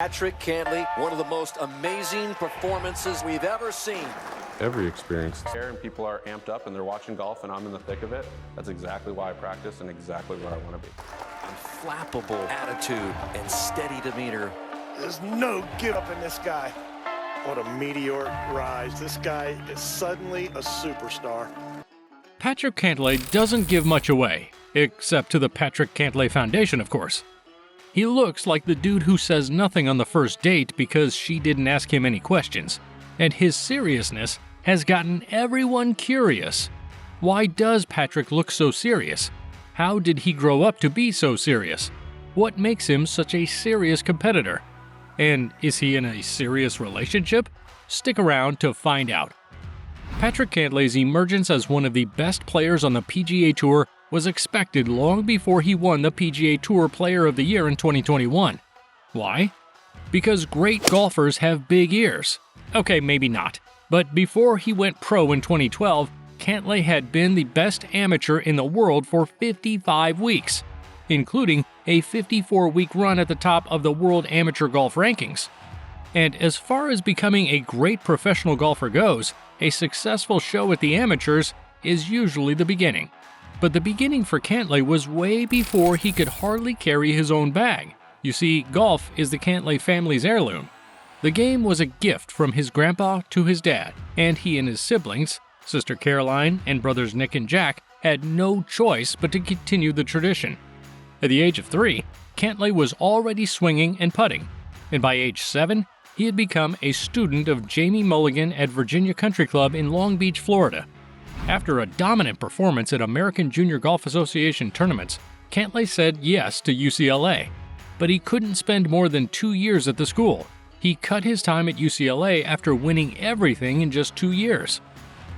Patrick Cantlay, one of the most amazing performances we've ever seen. Every experience. And people are amped up and they're watching golf and I'm in the thick of it. That's exactly why I practice and exactly where I want to be. Unflappable attitude and steady demeanor. There's no give up in this guy. What a meteoric rise. This guy is suddenly a superstar. Patrick Cantlay doesn't give much away, except to the Patrick Cantlay Foundation, of course. He looks like the dude who says nothing on the first date because she didn't ask him any questions, and his seriousness has gotten everyone curious. Why does Patrick look so serious? How did he grow up to be so serious? What makes him such a serious competitor? And is he in a serious relationship? Stick around to find out. Patrick Cantlay's emergence as one of the best players on the PGA Tour was expected long before he won the PGA Tour Player of the Year in 2021. Why? Because great golfers have big ears. Okay, maybe not. But before he went pro in 2012, Cantlay had been the best amateur in the world for 55 weeks, including a 54-week run at the top of the World Amateur Golf Rankings. And as far as becoming a great professional golfer goes, a successful show at the amateurs is usually the beginning. But the beginning for Cantlay was way before he could hardly carry his own bag. You see, golf is the Cantlay family's heirloom. The game was a gift from his grandpa to his dad, and he and his siblings, sister Caroline and brothers Nick and Jack, had no choice but to continue the tradition. At the age of 3, Cantlay was already swinging and putting, and by age 7, he had become a student of Jamie Mulligan at Virginia Country Club in Long Beach, Florida. After a dominant performance at American Junior Golf Association tournaments, Cantlay said yes to UCLA, but he couldn't spend more than 2 years at the school. He cut his time at UCLA after winning everything in just 2 years.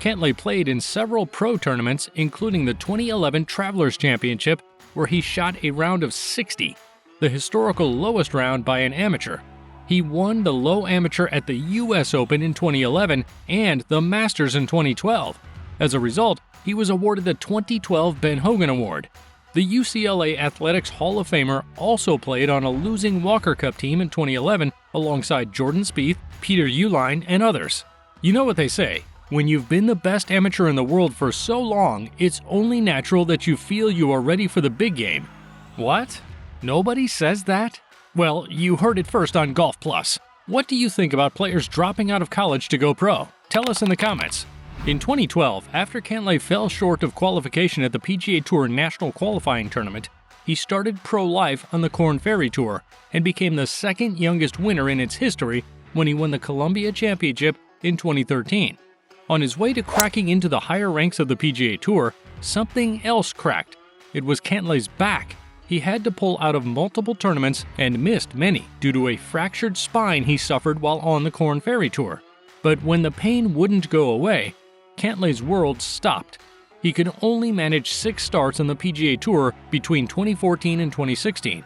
Cantlay played in several pro tournaments, including the 2011 Travelers Championship, where he shot a round of 60, the historical lowest round by an amateur. He won the low amateur at the US Open in 2011 and the Masters in 2012. As a result, he was awarded the 2012 Ben Hogan Award. The UCLA Athletics Hall of Famer also played on a losing Walker Cup team in 2011 alongside Jordan Spieth, Peter Uihlein, and others. You know what they say, when you've been the best amateur in the world for so long, it's only natural that you feel you are ready for the big game. What? Nobody says that? Well, you heard it first on Golf Plus. What do you think about players dropping out of college to go pro? Tell us in the comments. In 2012, after Cantlay fell short of qualification at the PGA Tour National Qualifying Tournament, he started pro life on the Korn Ferry Tour and became the second youngest winner in its history when he won the Columbia Championship in 2013. On his way to cracking into the higher ranks of the PGA Tour, something else cracked. It was Cantlay's back. He had to pull out of multiple tournaments and missed many due to a fractured spine he suffered while on the Korn Ferry Tour. But when the pain wouldn't go away, Cantlay's world stopped. He could only manage 6 starts on the PGA Tour between 2014 and 2016.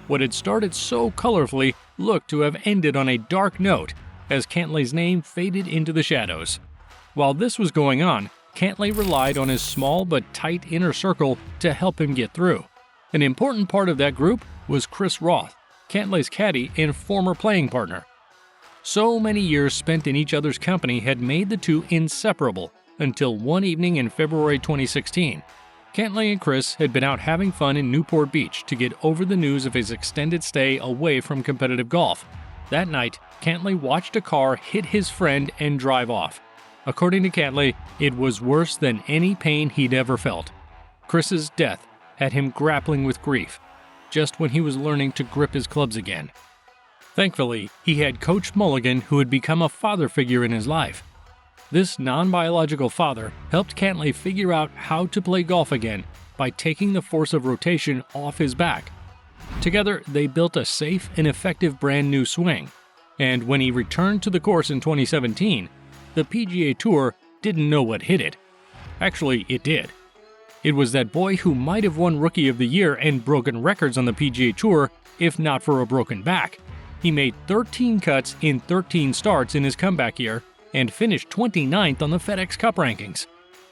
What had started so colorfully looked to have ended on a dark note as Cantlay's name faded into the shadows. While this was going on, Cantlay relied on his small but tight inner circle to help him get through. An important part of that group was Chris Roth, Cantlay's caddy and former playing partner. So many years spent in each other's company had made the two inseparable until one evening in February 2016. Cantlay and Chris had been out having fun in Newport Beach to get over the news of his extended stay away from competitive golf. That night, Cantlay watched a car hit his friend and drive off. According to Cantlay, it was worse than any pain he'd ever felt. Chris's death had him grappling with grief, just when he was learning to grip his clubs again. Thankfully, he had Coach Mulligan, who had become a father figure in his life. This non-biological father helped Cantlay figure out how to play golf again by taking the force of rotation off his back. Together, they built a safe and effective brand new swing. And when he returned to the course in 2017, the PGA Tour didn't know what hit it. Actually, it did. It was that boy who might have won Rookie of the Year and broken records on the PGA Tour if not for a broken back. He made 13 cuts in 13 starts in his comeback year and finished 29th on the FedEx Cup rankings.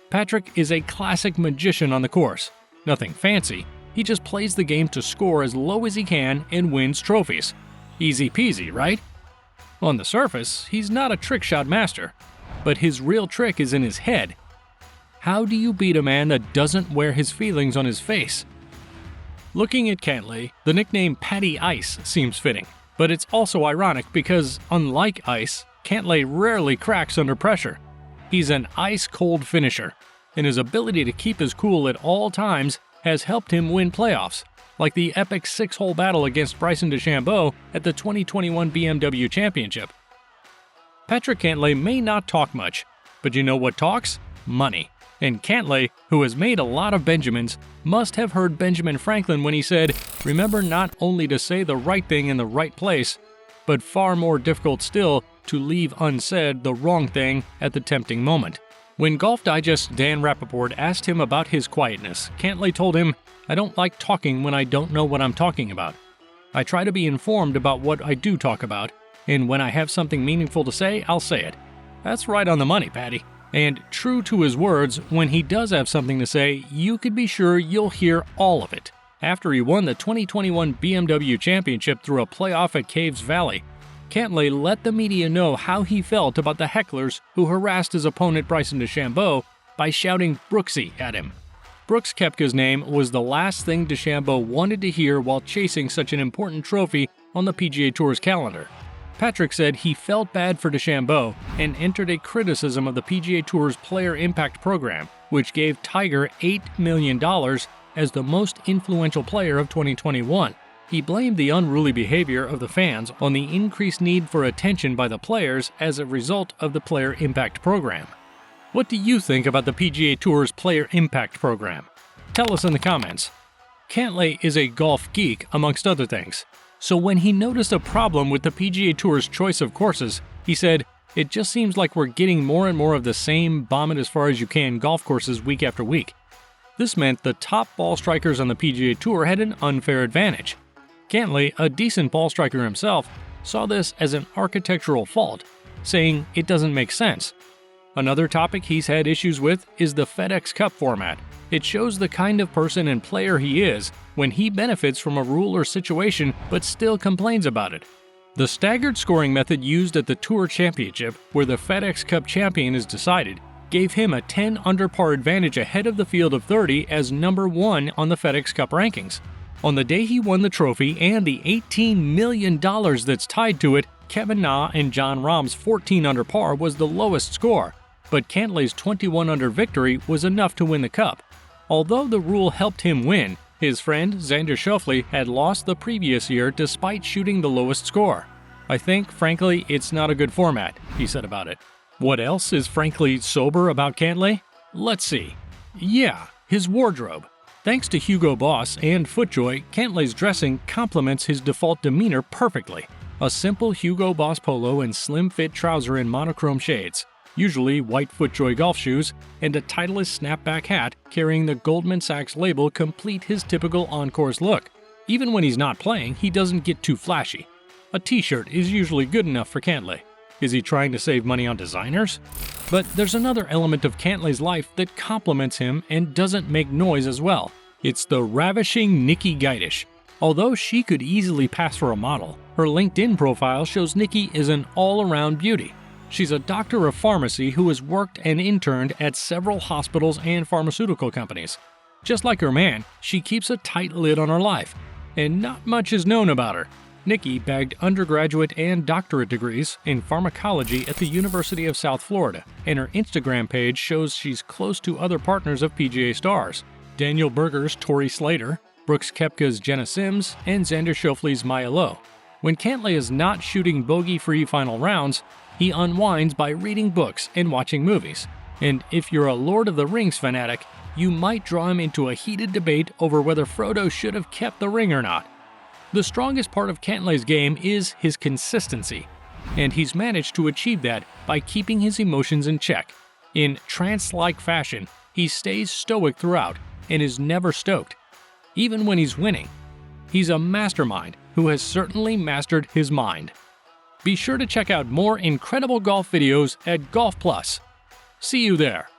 Patrick is a classic magician on the course. Nothing fancy, he just plays the game to score as low as he can and wins trophies. Easy peasy, right? On the surface, he's not a trick shot master, but his real trick is in his head. How do you beat a man that doesn't wear his feelings on his face? Looking at Cantlay, the nickname Patty Ice seems fitting, but it's also ironic because, unlike Ice, Cantlay rarely cracks under pressure. He's an ice-cold finisher, and his ability to keep his cool at all times has helped him win playoffs, like the epic 6-hole battle against Bryson DeChambeau at the 2021 BMW Championship. Patrick Cantlay may not talk much, but you know what talks? Money. And Cantlay, who has made a lot of Benjamins, must have heard Benjamin Franklin when he said, "Remember not only to say the right thing in the right place, but far more difficult still to leave unsaid the wrong thing at the tempting moment." When Golf Digest's Dan Rappaport asked him about his quietness, Cantlay told him, "I don't like talking when I don't know what I'm talking about. I try to be informed about what I do talk about, and when I have something meaningful to say, I'll say it." That's right on the money, Patty. And true to his words, when he does have something to say, you could be sure you'll hear all of it. After he won the 2021 BMW Championship through a playoff at Caves Valley, Cantlay let the media know how he felt about the hecklers who harassed his opponent Bryson DeChambeau by shouting Brooksy at him. Brooks Koepka's name was the last thing DeChambeau wanted to hear while chasing such an important trophy on the PGA Tour's calendar. Patrick said he felt bad for DeChambeau and entered a criticism of the PGA Tour's Player Impact Program, which gave Tiger $8 million as the most influential player of 2021. He blamed the unruly behavior of the fans on the increased need for attention by the players as a result of the Player Impact Program. What do you think about the PGA Tour's Player Impact Program? Tell us in the comments. Cantlay is a golf geek, amongst other things. So when he noticed a problem with the PGA Tour's choice of courses, he said, "It just seems like we're getting more and more of the same bomb-it-as-far-as-you-can golf courses week after week." This meant the top ball strikers on the PGA Tour had an unfair advantage. Cantlay, a decent ball striker himself, saw this as an architectural fault, saying it doesn't make sense. Another topic he's had issues with is the FedEx Cup format. It shows the kind of person and player he is when he benefits from a rule or situation but still complains about it. The staggered scoring method used at the Tour Championship, where the FedEx Cup champion is decided, gave him a 10 under par advantage ahead of the field of 30 as number 1 on the FedEx Cup rankings. On the day he won the trophy and the $18 million that's tied to it, Kevin Na and Jon Rahm's 14 under par was the lowest score, but Cantlay's 21 under victory was enough to win the Cup. Although the rule helped him win, his friend Xander Schauffele had lost the previous year despite shooting the lowest score. "I think, frankly, it's not a good format," he said about it. What else is frankly sober about Cantlay? Let's see. Yeah, his wardrobe. Thanks to Hugo Boss and FootJoy, Cantlay's dressing complements his default demeanor perfectly. A simple Hugo Boss polo and slim-fit trouser in monochrome shades, usually white FootJoy golf shoes, and a Titleist snapback hat carrying the Goldman Sachs label complete his typical on-course look. Even when he's not playing, he doesn't get too flashy. A t-shirt is usually good enough for Cantlay. Is he trying to save money on designers? But there's another element of Cantlay's life that complements him and doesn't make noise as well. It's the ravishing Nikki Guidish. Although she could easily pass for a model, her LinkedIn profile shows Nikki is an all-around beauty. She's a doctor of pharmacy who has worked and interned at several hospitals and pharmaceutical companies. Just like her man, she keeps a tight lid on her life, and not much is known about her. Nikki bagged undergraduate and doctorate degrees in pharmacology at the University of South Florida, and her Instagram page shows she's close to other partners of PGA stars: Daniel Berger's Tori Slater, Brooks Koepka's Jenna Sims, and Xander Schauffele's Maya Lowe. When Cantlay is not shooting bogey-free final rounds, he unwinds by reading books and watching movies. And if you're a Lord of the Rings fanatic, you might draw him into a heated debate over whether Frodo should have kept the ring or not. The strongest part of Cantlay's game is his consistency, and he's managed to achieve that by keeping his emotions in check. In trance-like fashion, he stays stoic throughout and is never stoked, even when he's winning. He's a mastermind who has certainly mastered his mind. Be sure to check out more incredible golf videos at Golf Plus. See you there.